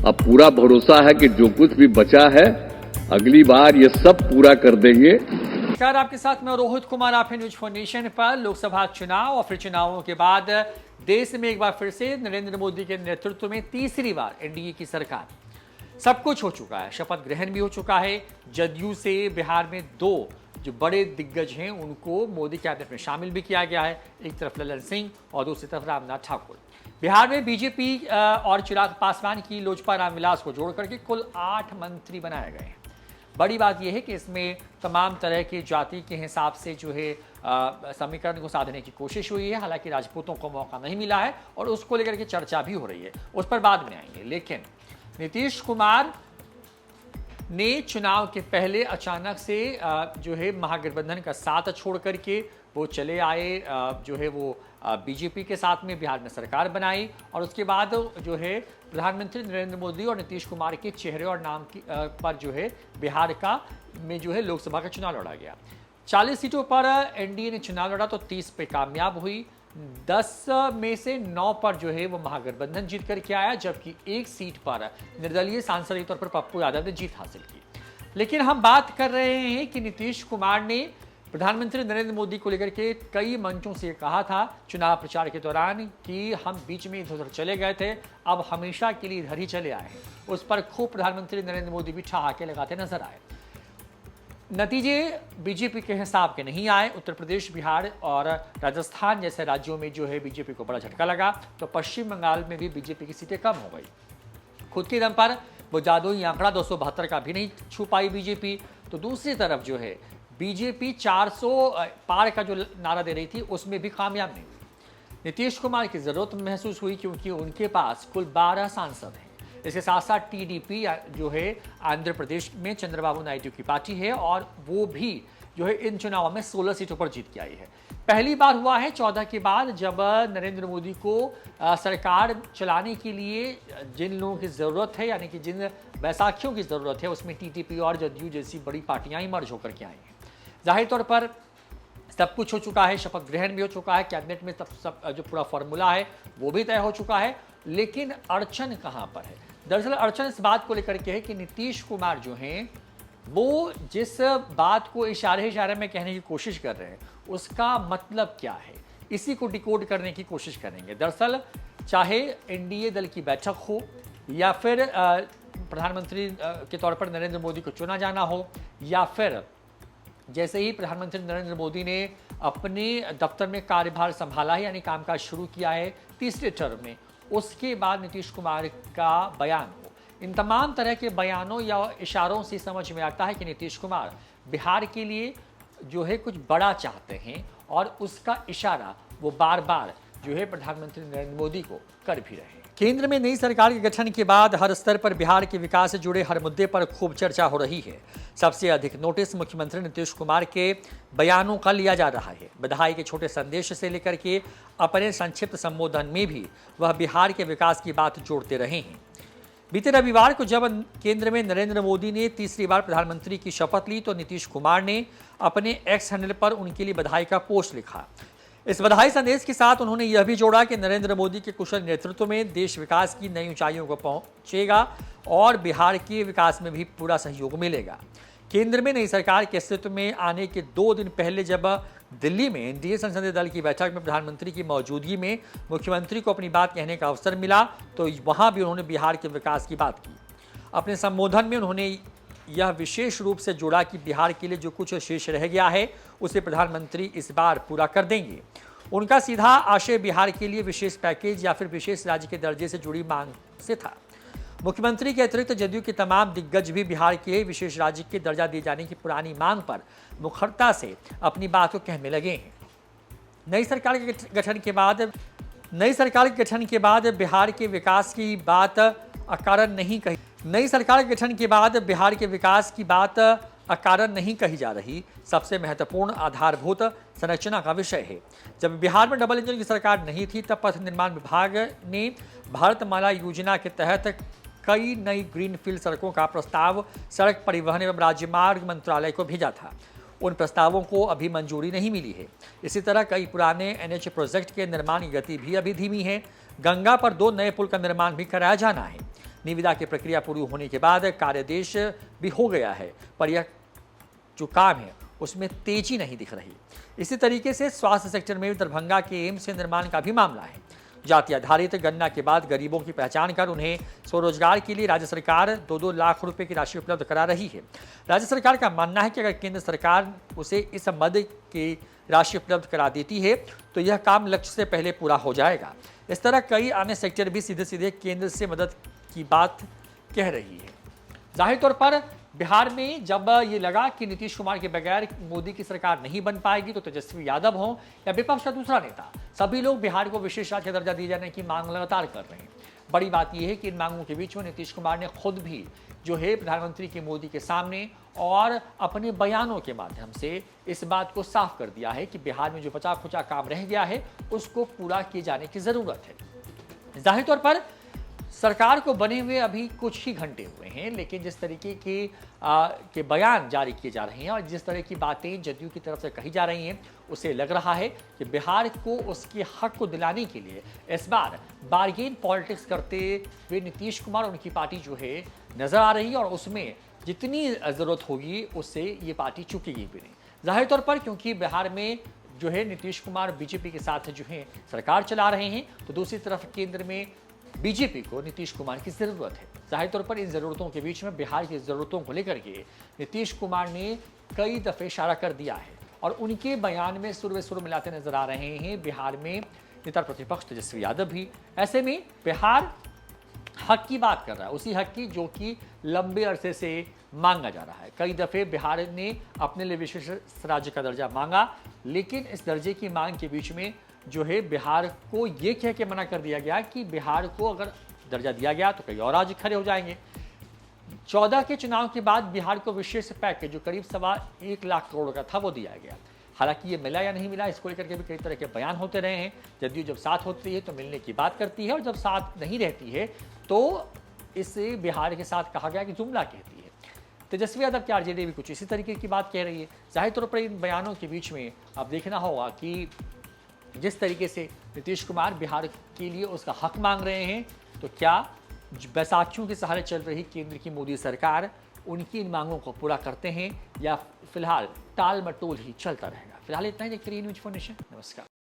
अब पूरा भरोसा है कि जो कुछ भी बचा है अगली बार ये सब पूरा कर देंगे। नमस्कार, आपके साथ मैं रोहित कुमार। आप न्यूज फॉर नेशन पर लोकसभा चुनाव और फिर चुनावों के बाद देश में एक बार फिर से नरेंद्र मोदी के नेतृत्व में तीसरी बार एनडीए की सरकार। सब कुछ हो चुका है, शपथ ग्रहण भी हो चुका है। जदयू से बिहार में दो जो बड़े दिग्गज हैं उनको मोदी कैबिनेट में शामिल भी किया गया है। एक तरफ ललन सिंह और दूसरी तरफ रामनाथ ठाकुर। बिहार में बीजेपी और चिराग पासवान की लोजपा रामविलास को जोड़ करके कुल 8 मंत्री बनाए गए हैं। बड़ी बात यह है कि इसमें तमाम तरह की जाति के हिसाब से जो है समीकरण को साधने की कोशिश हुई है। हालांकि राजपूतों को मौका नहीं मिला है और उसको लेकर के चर्चा भी हो रही है, उस पर बाद में आएंगे। लेकिन नीतीश कुमार ने चुनाव के पहले अचानक से जो है महागठबंधन का साथ छोड़ करके वो चले आए, जो है वो बीजेपी के साथ में बिहार में सरकार बनाई और उसके बाद जो है प्रधानमंत्री नरेंद्र मोदी और नीतीश कुमार के चेहरे और नाम की पर जो है बिहार का में जो है लोकसभा का चुनाव लड़ा गया। 40 सीटों पर एनडीए ने चुनाव लड़ा तो 30 पे कामयाब हुई। 10 में से 9 पर जो है वो महागठबंधन जीत करके आया, जबकि एक सीट पर निर्दलीय सांसद के तौर पर पप्पू यादव ने जीत हासिल की। लेकिन हम बात कर रहे हैं कि नीतीश कुमार ने प्रधानमंत्री नरेंद्र मोदी को लेकर के कई मंचों से कहा था चुनाव प्रचार के दौरान कि हम बीच में इधर उधर चले गए थे, अब हमेशा के लिए इधर ही चले आए हैं। उस पर खूब प्रधानमंत्री नरेंद्र मोदी भी ठहाके लगाते नजर आए। नतीजे बीजेपी के हिसाब के नहीं आए। उत्तर प्रदेश, बिहार और राजस्थान जैसे राज्यों में जो है बीजेपी को बड़ा झटका लगा, तो पश्चिम बंगाल में भी बीजेपी की सीटें कम हो गई। खुद के दम पर वो जादुई आंकड़ा 272 का भी नहीं छू पाई बीजेपी। तो दूसरी तरफ जो है बीजेपी 400 पार का जो नारा दे रही थी उसमें भी कामयाब नहीं हुई। नीतीश कुमार की जरूरत महसूस हुई क्योंकि उनके पास कुल 12 सांसद हैं। इसके साथ साथ टीडीपी जो है आंध्र प्रदेश में चंद्रबाबू नायडू की पार्टी है और वो भी जो है इन चुनावों में 16 सीटों पर जीत के आई है। पहली बार हुआ है 14 के बाद जब नरेंद्र मोदी को सरकार चलाने के लिए जिन लोगों की ज़रूरत है, यानी कि जिन बैसाखियों की ज़रूरत है, उसमें टीडीपी और जदयू जैसी बड़ी पार्टियां ही मर्ज होकर के आई हैं। जाहिर तौर पर सब कुछ हो चुका है, शपथ ग्रहण भी हो चुका है, कैबिनेट में सब जो पूरा फॉर्मूला है वो भी तय हो चुका है। लेकिन अड़चन कहाँ पर है? दरअसल अड़चन इस बात को लेकर के है कि नीतीश कुमार जो हैं वो जिस बात को इशारे में कहने की कोशिश कर रहे हैं उसका मतलब क्या है, इसी को डिकोड करने की कोशिश करेंगे। दरअसल चाहे एनडीए दल की बैठक हो या फिर प्रधानमंत्री के तौर पर नरेंद्र मोदी को चुना जाना हो, या फिर जैसे ही प्रधानमंत्री नरेंद्र मोदी ने अपने दफ्तर में कार्यभार संभाला है, यानी कामकाज शुरू किया है तीसरे टर्म में, उसके बाद नीतीश कुमार का बयान हो, इन तमाम तरह के बयानों या इशारों से समझ में आता है कि नीतीश कुमार बिहार के लिए जो है कुछ बड़ा चाहते हैं और उसका इशारा वो बार बार जो है प्रधानमंत्री नरेंद्र मोदी को कर भी रहे हैं। केंद्र में नई सरकार के गठन के बाद हर स्तर पर बिहार के विकास से जुड़े हर मुद्दे पर खूब चर्चा हो रही है। सबसे अधिक नोटिस मुख्यमंत्री नीतीश कुमार के बयानों का लिया जा रहा है। बधाई के छोटे संदेश से लेकर के अपने संक्षिप्त संबोधन में भी वह बिहार के विकास की बात जोड़ते रहे हैं। बीते रविवार को जब केंद्र में नरेंद्र मोदी ने तीसरी बार प्रधानमंत्री की शपथ ली तो नीतीश कुमार ने अपने एक्स हैंडल पर उनके लिए बधाई का पोस्ट लिखा। इस बधाई संदेश के साथ उन्होंने यह भी जोड़ा कि नरेंद्र मोदी के कुशल नेतृत्व में देश विकास की नई ऊंचाइयों को पहुंचेगा और बिहार के विकास में भी पूरा सहयोग मिलेगा। केंद्र में नई सरकार के अस्तित्व में आने के 2 दिन पहले जब दिल्ली में एनडीए संसदीय दल की बैठक में प्रधानमंत्री की मौजूदगी में मुख्यमंत्री को अपनी बात कहने का अवसर मिला तो वहां भी उन्होंने बिहार के विकास की बात की। अपने संबोधन में उन्होंने यह विशेष रूप से जोड़ा कि बिहार के लिए जो कुछ शेष रह गया है उसे प्रधानमंत्री इस बार पूरा कर देंगे। उनका सीधा आशय बिहार के लिए विशेष पैकेज या फिर विशेष राज्य के दर्जे से जुड़ी मांग से था। मुख्यमंत्री के अतिरिक्त जदयू के तमाम दिग्गज भी बिहार के विशेष राज्य के दर्जा दिए जाने की पुरानी मांग पर मुखरता से अपनी बात को कहने लगे हैं। नई सरकार के गठन के बाद बिहार के विकास की बात अकारण नहीं कही अकारण नहीं कही जा रही। सबसे महत्वपूर्ण आधारभूत संरचना का विषय है। जब बिहार में डबल इंजन की सरकार नहीं थी तब पथ निर्माण विभाग ने भारतमाला योजना के तहत कई नई ग्रीनफील्ड सड़कों का प्रस्ताव सड़क परिवहन एवं राजमार्ग मंत्रालय को भेजा था। उन प्रस्तावों को अभी मंजूरी नहीं मिली है। इसी तरह कई पुराने एनएच प्रोजेक्ट के निर्माण की गति भी अभी धीमी है। गंगा पर 2 नए पुल का निर्माण भी कराया जाना है। निविदा की प्रक्रिया पूरी होने के बाद कार्यादेश भी हो गया है, पर यह जो काम है उसमें तेजी नहीं दिख रही। इसी तरीके से स्वास्थ्य सेक्टर में दरभंगा के एम्स के निर्माण का भी मामला है। जाति आधारित गणना के बाद गरीबों की पहचान कर उन्हें स्वरोजगार के लिए राज्य सरकार 2-2 लाख रुपए की राशि उपलब्ध करा रही है। राज्य सरकार का मानना है कि अगर केंद्र सरकार उसे इस मद की राशि उपलब्ध करा देती है तो यह काम लक्ष्य से पहले पूरा हो जाएगा। इस तरह कई अन्य सेक्टर भी सीधे सीधे केंद्र से मदद की बात कह रही है। जाहिर तौर पर बिहार में जब ये लगा कि नीतीश कुमार के बगैर मोदी की सरकार नहीं बन पाएगी तो तेजस्वी यादव हो या विपक्ष का दूसरा नेता, सभी लोग बिहार को विशेष राज्य का दर्जा दिए जाने की मांग लगातार कर रहे हैं। बड़ी बात यह है कि इन मांगों के बीच में नीतीश कुमार ने खुद भी जो है प्रधानमंत्री के मोदी के सामने और अपने बयानों के माध्यम से इस बात को साफ कर दिया है कि बिहार में जो बचा खुचा काम रह गया है उसको पूरा किए जाने की जरूरत है। जाहिर तौर पर सरकार को बने हुए अभी कुछ ही घंटे हुए हैं, लेकिन जिस तरीके के बयान जारी किए जा रहे हैं और जिस तरह की बातें जदयू की तरफ से कही जा रही हैं, उसे लग रहा है कि बिहार को उसके हक को दिलाने के लिए इस बार बार्गेन पॉलिटिक्स करते हुए नीतीश कुमार और उनकी पार्टी जो है नजर आ रही है और उसमें जितनी जरूरत होगी उससे ये पार्टी चुकेगी भी नहीं। जाहिर तौर पर क्योंकि बिहार में जो है नीतीश कुमार बीजेपी के साथ जो है सरकार चला रहे हैं, तो दूसरी तरफ केंद्र में बीजेपी को नीतीश कुमार की जरूरत है। जाहिर तौर पर इन जरूरतों के बीच में बिहार की जरूरतों को लेकर के नीतीश कुमार ने कई दफे इशारा कर दिया है और उनके बयान में सुर मिलाते नजर आ रहे हैं बिहार में नेता प्रतिपक्ष तेजस्वी यादव भी। ऐसे में बिहार हक की बात कर रहा है, उसी हक की जो कि लंबे अरसे से मांगा जा रहा है। कई दफे बिहार ने अपने लिए विशेष राज्य का दर्जा मांगा, लेकिन इस दर्जे की मांग के बीच में जो है बिहार को ये कह के मना कर दिया गया कि बिहार को अगर दर्जा दिया गया तो कई और राज्य खड़े हो जाएंगे। 14 के चुनाव के बाद बिहार को विशेष पैकेज जो करीब 1.25 लाख करोड़ का था वो दिया गया। हालांकि ये मिला या नहीं मिला इसको लेकर के भी कई तरह के बयान होते रहे हैं। जदयू जब साथ होती है तो मिलने की बात करती है और जब साथ नहीं रहती है तो इसे बिहार के साथ कहा गया कि जुमला कहती है। तेजस्वी यादव की आरजेडी भी कुछ इसी तरीके की बात कह रही है। जाहिर तौर पर इन बयानों के बीच में अब देखना होगा कि जिस तरीके से नीतीश कुमार बिहार के लिए उसका हक मांग रहे हैं, तो क्या बैसाखियों के सहारे चल रही केंद्र की मोदी सरकार उनकी इन मांगों को पूरा करते हैं या फिलहाल टाल मटोल ही चलता रहेगा। फिलहाल इतना ही। देखते रहिए न्यूज़4 नेशन। नमस्कार।